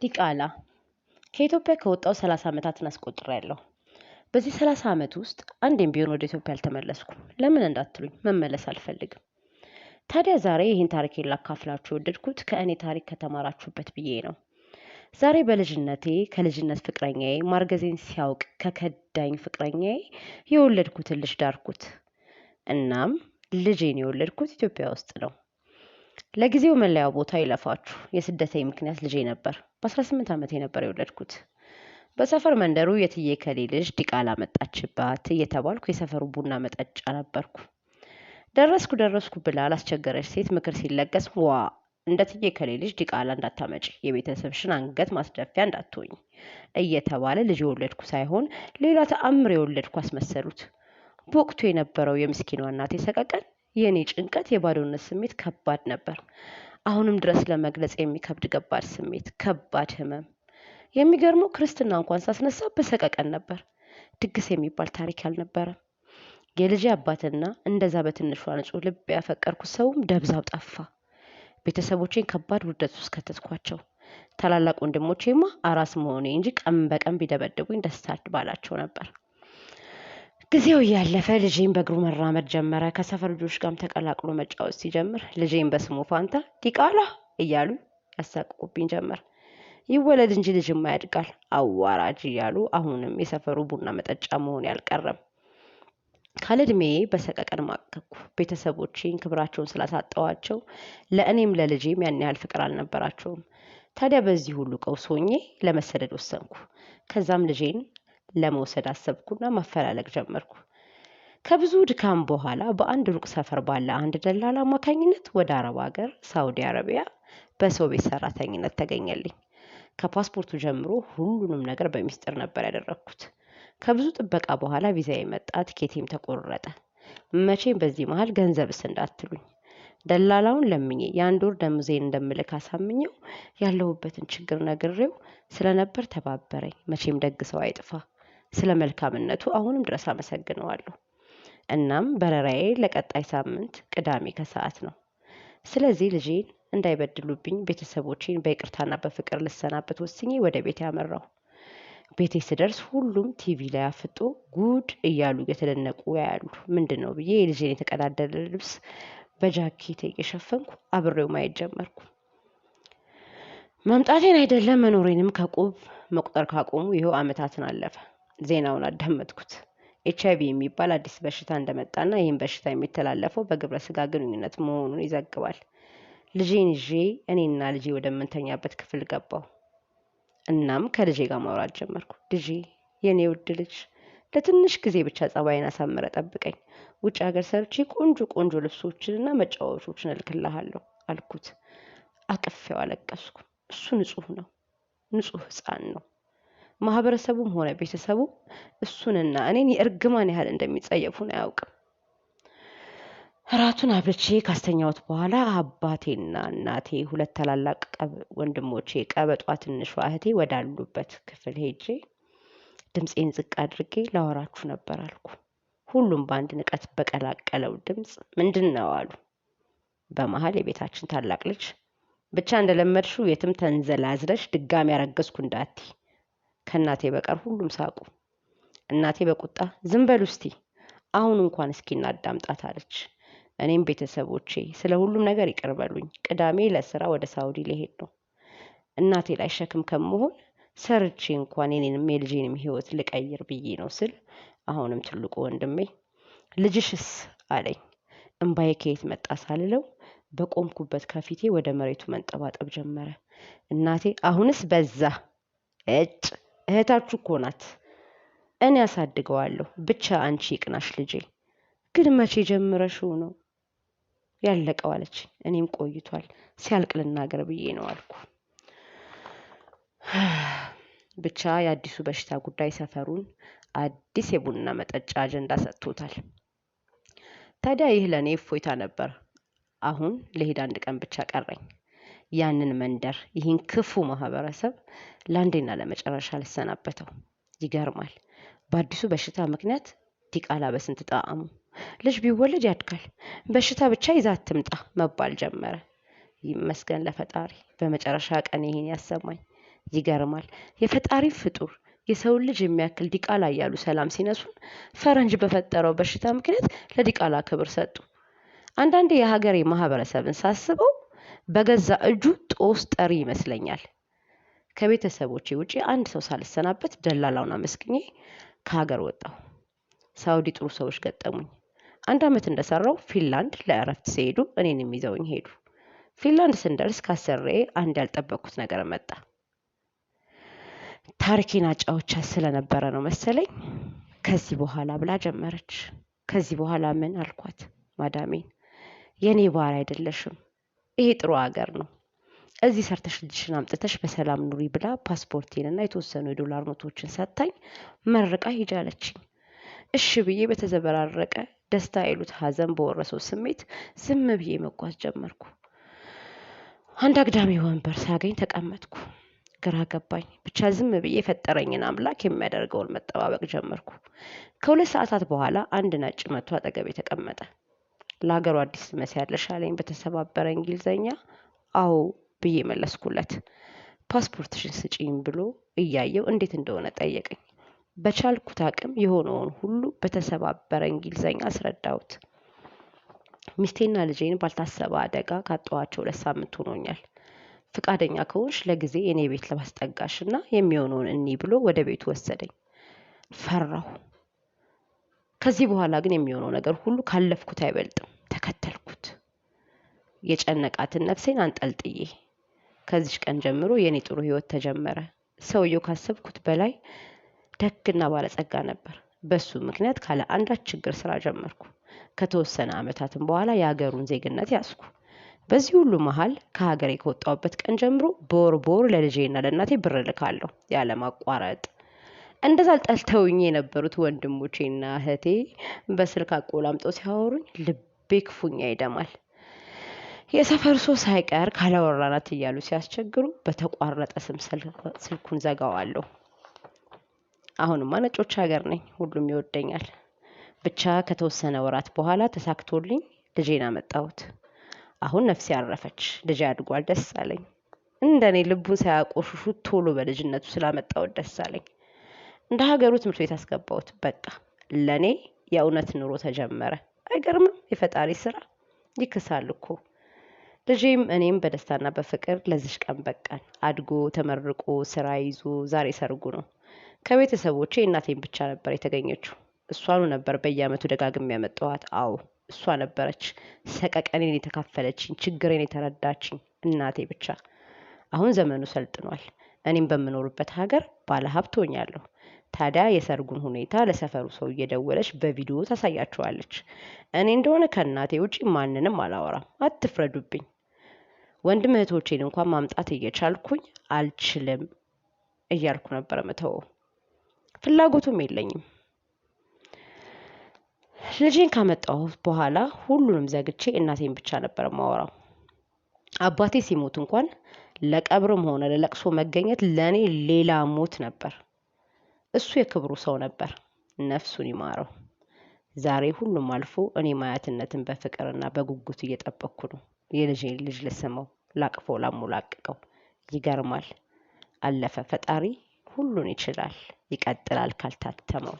ዲቃላ ከኢትዮጵያ ከወጣው 30 ዓመታትን አስቆጥሬያለሁ። በዚህ 30 ዓመት ውስጥ አንዴም ቢሆን ወደ ኢትዮጵያ አልተመለስኩም። ለምን እንዳትሉኝ መመለስ አልፈልግም። ታዲያ ዛሬ ይህን ታሪኬን ላካፍላችሁ የወደድኩት ከእኔ ታሪክ ከተማራችሁበት ብዬ ነው። ዛሬ በልጅነቴ ከልጅነት ፍቅረኛዬ ማርገዜን ሲያውቅ ከከዳኝ ፍቅረኛዬ የወለድኩትን ልጅ ዳርኩት። እናም ልጄን የወለድኩት ኢትዮጵያ ውስጥ ነው። ለጊዜው መለያ ቦታ ይለፋችሁ። የስደቴ ምክንያት ልጄ ነበር። በ18 ዓመቴ ነበር የወለድኩት። በሰፈር መንደሩ የትዬ ከሌ ልጅ ዲቃላ መጣችባት እየተባልኩ የሰፈሩ ቡና መጠጫ ነበርኩ። ደረስኩ ብላ ላስቸገረች ሴት ምክር ሲለገስ ዋ እንደ ትዬ ከሌ ልጅ ዲቃላ እንዳታመጪ፣ የቤተሰብሽን አንገት ማስደፊያ እንዳትሆኝ እየተባለ ልጅ የወለድኩ ሳይሆን ሌላ ተአምር የወለድኩ አስመሰሉት። በወቅቱ የነበረው የምስኪኗ እናቴ ሰቀቀን፣ የኔ ጭንቀት፣ የባዶነት ስሜት ከባድ ነበር። አሁንም ድረስ ለመግለጽ የሚከብድ ከባድ ስሜት፣ ከባድ ህመም። የሚገርመው ክርስትና እንኳን ሳስነሳ በሰቀቀን ነበር። ድግስ የሚባል ታሪክ አልነበረም። የልጄ አባትና እንደዛ በትንሿ ንጹህ ልብ ያፈቀርኩት ሰውም ደብዛው ጠፋ። ቤተሰቦቼን ከባድ ውርደት ውስጥ ከተትኳቸው። ታላላቅ ወንድሞቼማ አራስ መሆኔ እንጂ ቀን በቀን ቢደበድቡኝ ደስታ ባላቸው ነበር። ጊዜው እያለፈ ልጄን በእግሩ መራመድ ጀመረ። ከሰፈር ልጆች ጋርም ተቀላቅሎ መጫወት ሲጀምር ልጄን በስሙ ፋንታ ዲቃላ እያሉ ያሳቅቁብኝ ጀመር። ይወለድ እንጂ ልጅማ ያድጋል አዋራጅ እያሉ አሁንም የሰፈሩ ቡና መጠጫ መሆን ያልቀረም። ካለዕድሜ በሰቀቀን ማቀኩ። ቤተሰቦቼን ክብራቸውን ስላሳጣዋቸው ለእኔም ለልጄም ያን ያህል ፍቅር አልነበራቸውም። ታዲያ በዚህ ሁሉ ቀውስ ሆኜ ለመሰደድ ወሰንኩ። ከዛም ልጄን ለመውሰድ አሰብኩና ማፈላለግ ጀመርኩ። ከብዙ ድካም በኋላ በአንድ ሩቅ ሰፈር ባለ አንድ ደላላ አማካኝነት ወደ አረብ ሀገር ሳውዲ አረቢያ በሰው ቤት ሰራተኝነት ተገኘልኝ። ከፓስፖርቱ ጀምሮ ሁሉንም ነገር በሚስጥር ነበር ያደረኩት። ከብዙ ጥበቃ በኋላ ቪዛዬ መጣ፣ ቲኬቴም ተቆረጠ። መቼም በዚህ መሃል ገንዘብስ እንዳትሉኝ። ደላላውን ለምኜ የአንድ ወር ደሞዜን እንደምልክ አሳምኘው ያለሁበትን ችግር ነግሬው ስለነበር ተባበረኝ። መቼም ደግ ሰው አይጥፋ። ስለ መልካምነቱ አሁንም ድረስ አመሰግነዋለሁ። እናም በረራዬ ለቀጣይ ሳምንት ቅዳሜ ከሰዓት ነው። ስለዚህ ልጄን እንዳይበድሉብኝ ቤተሰቦቼን በይቅርታና በፍቅር ልሰናበት ወስኜ ወደ ቤት ያመራሁ። ቤቴ ስደርስ ሁሉም ቲቪ ላይ አፍጦ ጉድ እያሉ እየተደነቁ ያያሉ። ምንድን ነው ብዬ የልጄን የተቀዳደለ ልብስ በጃኬቴ እየሸፈንኩ አብሬው ማየት ጀመርኩ። መምጣቴን አይደለም መኖሬንም ከቁብ መቁጠር ካቆሙ ይኸው ዓመታትን አለፈ። ዜናውን አዳመጥኩት። ኤችአይቪ የሚባል አዲስ በሽታ እንደመጣና ይህን በሽታ የሚተላለፈው በግብረ ስጋ ግንኙነት መሆኑን ይዘግባል። ልጄን ይዤ እኔና ልጄ ወደምንተኛበት ክፍል ገባሁ። እናም ከልጄ ጋር ማውራት ጀመርኩ። ልጄ፣ የኔ ውድ ልጅ፣ ለትንሽ ጊዜ ብቻ ጸባይን አሳምረ ጠብቀኝ። ውጭ ሀገር ሰርቼ ቆንጆ ልብሶችንና መጫወቾችን እልክልሃለሁ አልኩት። አቅፌው አለቀስኩ። እሱ ንጹህ ነው፣ ንጹህ ሕፃን ነው። ማህበረሰቡም ሆነ ቤተሰቡ እሱንና እኔን የእርግማን ያህል እንደሚጸየፉን አያውቅም። እራቱን አብልቼ ካስተኛሁት በኋላ አባቴና እናቴ፣ ሁለት ታላላቅ ወንድሞቼ፣ ቀበጧ ትንሿ እህቴ ወዳሉበት ክፍል ሄጄ ድምፄን ዝቅ አድርጌ ላወራችሁ ነበር አልኩ። ሁሉም በአንድ ንቀት በቀላቀለው ድምፅ ምንድን ነው አሉ። በመሀል የቤታችን ታላቅ ልጅ ብቻ እንደለመድሽው የትም ተንዘላዝለሽ ድጋሚ ያረገዝኩ እንዳቲ። ከእናቴ በቀር ሁሉም ሳቁ። እናቴ በቁጣ ዝም በሉ እስቲ፣ አሁን እንኳን እስኪ እናዳምጣት አለች። እኔም ቤተሰቦቼ ስለ ሁሉም ነገር ይቅር በሉኝ፣ ቅዳሜ ለስራ ወደ ሳውዲ ልሄድ ነው። እናቴ ላይ ሸክም ከመሆን ሰርቼ እንኳን የኔንም የልጄንም ህይወት ልቀይር ብዬ ነው ስል አሁንም ትልቁ ወንድሜ ልጅሽስ አለኝ። እምባዬ ከየት መጣ ሳልለው በቆምኩበት ከፊቴ ወደ መሬቱ መንጠባጠብ ጀመረ። እናቴ አሁንስ በዛ፣ እህታችሁ እኮ ናት፣ እኔ አሳድገዋለሁ፣ ብቻ አንቺ ይቅናሽ ልጄ። ግን መቼ ጀምረሽው ነው ያለቀው አለች። እኔም ቆይቷል፣ ሲያልቅ ልናገር ብዬ ነው አልኩ። ብቻ የአዲሱ በሽታ ጉዳይ ሰፈሩን አዲስ የቡና መጠጫ አጀንዳ ሰጥቶታል። ታዲያ ይህ ለእኔ እፎይታ ነበር። አሁን ልሄድ አንድ ቀን ብቻ ቀረኝ። ያንን መንደር፣ ይህን ክፉ ማህበረሰብ ለአንዴና ለመጨረሻ ልሰናበተው። ይገርማል። በአዲሱ በሽታ ምክንያት ዲቃላ በስንት ጣዕሙ ልጅ ቢወለድ ያድጋል፣ በሽታ ብቻ ይዛ አትምጣ መባል ጀመረ። ይመስገን ለፈጣሪ በመጨረሻ ቀን ይሄን ያሰማኝ። ይገርማል። የፈጣሪ ፍጡር የሰው ልጅ የሚያክል ዲቃላ እያሉ ሰላም ሲነሱን ፈረንጅ በፈጠረው በሽታ ምክንያት ለዲቃላ ክብር ሰጡ። አንዳንዴ የሀገሬ ማህበረሰብን ሳስበው በገዛ እጁ ጦስ ጠሪ ይመስለኛል። ከቤተሰቦቼ ውጪ አንድ ሰው ሳልሰናበት ደላላውን አመስግኜ ከሀገር ወጣሁ። ሳውዲ ጥሩ ሰዎች ገጠሙኝ። 1 ዓመት እንደሰራው ፊንላንድ ለእረፍት ሲሄዱ እኔንም ይዘውኝ ሄዱ። ፊንላንድ ስንደርስ ካሰሬ አንድ ያልጠበቅኩት ነገር መጣ። ታሪኬን አጫውቻት ስለነበረ ነው መሰለኝ ከዚህ በኋላ ብላ ጀመረች። ከዚህ በኋላ ምን አልኳት ማዳሜን። የኔ ባሪያ አይደለሽም፣ ይሄ ጥሩ ሀገር ነው፣ እዚህ ሰርተሽ ልጅሽን አምጥተሽ በሰላም ኑሪ ብላ ፓስፖርቴንና የተወሰኑ የዶላር ኖቶችን ሰጥታኝ መርቃ ሂጂ አለችኝ። እሺ ብዬ በተዘበራረቀ ደስታ ይሉት ሀዘን በወረሰው ስሜት ዝም ብዬ መጓዝ ጀመርኩ። አንድ አግዳሚ ወንበር ሳገኝ ተቀመጥኩ። ግራ ገባኝ። ብቻ ዝም ብዬ የፈጠረኝን አምላክ የሚያደርገውን መጠባበቅ ጀመርኩ። ከ2 ሰዓታት በኋላ አንድ ነጭ መጥቶ አጠገቤ ተቀመጠ። ለሀገሩ አዲስ ትመስያለሽ አለኝ በተሰባበረ እንግሊዘኛ። አዎ ብዬ መለስኩለት። ፓስፖርትሽን ስጪኝ ብሎ እያየው እንዴት እንደሆነ ጠየቀኝ። በቻልኩት አቅም የሆነውን ሁሉ በተሰባበረ እንግሊዘኛ አስረዳሁት። ሚስቴና ልጄን ባልታሰበ አደጋ ካጣኋቸው 2 ሳምንት ሆኖኛል። ፍቃደኛ ከሆንሽ ለጊዜ እኔ ቤት ለማስጠጋሽና የሚሆነውን እኒ ብሎ ወደ ቤቱ ወሰደኝ። ፈራሁ። ከዚህ በኋላ ግን የሚሆነው ነገር ሁሉ ካለፍኩት አይበልጥም። ተከተልኩት፣ የጨነቃትን ነፍሴን አንጠልጥዬ። ከዚህ ቀን ጀምሮ የኔ ጥሩ ህይወት ተጀመረ። ሰውየው ካሰብኩት በላይ ደግና ባለጸጋ ነበር። በሱ ምክንያት ካለ አንዳች ችግር ስራ ጀመርኩ። ከተወሰነ አመታትም በኋላ የሀገሩን ዜግነት ያዝኩ። በዚህ ሁሉ መሃል ከሀገሬ ከወጣሁበት ቀን ጀምሮ በወር ለልጄና ለእናቴ ብር ልካለሁ ያለማቋረጥ። እንደዛ ጠልተውኝ የነበሩት ወንድሞቼና እህቴ በስልክ አቆላምጠው ሲያወሩኝ ልቤ ክፉኛ ይደማል። የሰፈር ሰው ሳይቀር ካላወራናት እያሉ ሲያስቸግሩ በተቋረጠ ስም ስልኩን ዘጋዋለሁ። አሁንማ ነጮች ሀገር ነኝ፣ ሁሉም ይወደኛል። ብቻ ከተወሰነ ወራት በኋላ ተሳክቶልኝ ልጄን አመጣሁት። አሁን ነፍሴ አረፈች። ልጄ አድጓል፣ ደስ አለኝ። እንደኔ ልቡን ሳያቆሽሹት ቶሎ በልጅነቱ ስላመጣሁት ደስ አለኝ። እንደ ሀገሩ ትምህርት ቤት አስገባሁት። በቃ ለኔ የእውነት ኑሮ ተጀመረ። አይገርምም? የፈጣሪ ስራ ይክሳል እኮ። ልጄም እኔም በደስታና በፍቅር ለዚህ ቀን በቃን። አድጎ ተመርቆ ስራ ይዞ ዛሬ ሰርጉ ነው። ከቤተሰቦቼ እናቴን ብቻ ነበር የተገኘችው። እሷኑ ነበር በየአመቱ ደጋግሜ ያመጣኋት። አዎ እሷ ነበረች ሰቀቀኔን የተካፈለችኝ፣ ችግሬን የተረዳችኝ እናቴ ብቻ። አሁን ዘመኑ ሰልጥኗል። እኔም በምኖርበት ሀገር ባለ ሀብት ሆኛለሁ። ታዲያ የሰርጉን ሁኔታ ለሰፈሩ ሰው እየደወለች በቪዲዮ ታሳያቸዋለች። እኔ እንደሆነ ከእናቴ ውጪ ማንንም አላወራም። አትፍረዱብኝ። ወንድም እህቶቼን እንኳን ማምጣት እየቻልኩኝ አልችልም እያልኩ ነበር መተው። ፍላጎቱም የለኝም። ልጄን ካመጣሁ በኋላ ሁሉንም ዘግቼ እናቴን ብቻ ነበር ማወራው። አባቴ ሲሞት እንኳን ለቀብርም ሆነ ለለቅሶ መገኘት ለኔ ሌላ ሞት ነበር። እሱ የክብሩ ሰው ነበር፣ ነፍሱን ይማረው። ዛሬ ሁሉም አልፎ እኔ ማያትነትን በፍቅርና በጉጉት እየጠበቅኩ ነው። የልጄን ልጅ ልስመው፣ ላቅፎ ላሞላቅቀው። ይገርማል። አለፈ። ፈጣሪ ሁሉን ይችላል፣ ይቀጥላል ካልታተመው።